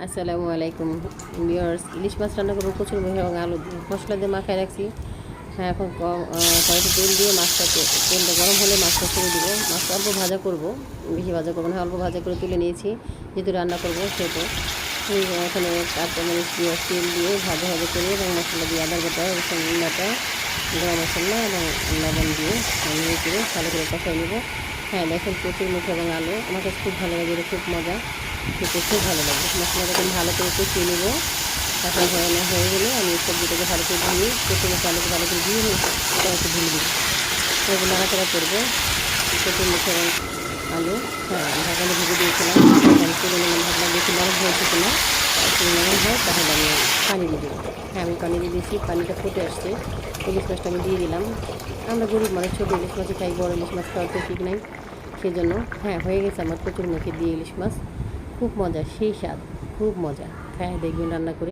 আসসালামু আলাইকুম ভিউয়ার্স। ইলিশ মাছ রান্না করবো কচুর মুখে এবং আলু দিয়ে মশলা দিয়ে মাখায় রাখছি। হ্যাঁ, এখন কড়াইতে তেল দিয়ে তেলটা গরম হলে মাছটা ছেড়ে দিব। মাছটা অল্প ভাজা করব, বেশি ভাজা করবো না, অল্প ভাজা করে তুলে নিয়েছি। যেহেতু রান্না করবো সেহেতু এখানে কাঁচামরিচ দিয়ে তেল দিয়ে ভাজা ভাজা করে এবং মশলা দিয়ে আদা বাটা, রসুন বাটা, গরম মশলা এবং লবণ দিয়ে নিয়ে করে ভালো করে কষাই নেব। হ্যাঁ, দেখেন কচুর মুখ এবং আলু আমার কাছে খুব ভালো লাগে, খুব মজা, খেতে খুব ভালো লাগে। মশলাটা এখন ভালো করে কষিয়ে নেব। এখন হয়ে গেলে আমি সবজিটাকে ভালো করে ধুয়ে কচুর মুখ আলুকে ভালো করে ধুয়ে এটা একটু ধুয়ে দিই। এগুলো নাড়াচাড়া করবো। কচুর মুখ এবং আলু ঢাকালে ভেজে দিয়েছিলাম, এখন তুলে নিলাম। ভাবলাম বেশি নরম হয়েছে কিনা, যদি নরম হয় তাহলে আমি পানি দিয়ে দেবো। হ্যাঁ, আমি পানি দিয়ে দিয়েছি, পানিটা ফুটে আসছে। ইলিশ মাছটা আমি দিয়ে দিলাম। আমরা গরিব মানুষ, ছোটো ইলিশ মাছই খাই, বড় ইলিশ মাছ খাওয়ার তো ঠিক নাই, সেজন্য হয়ে গেছে আমার কচুর মুখে দিয়ে ইলিশ মাছ। খুব মজা, সেই স্বাদ, খুব মজা। হ্যাঁ, দেখবেন রান্না করে।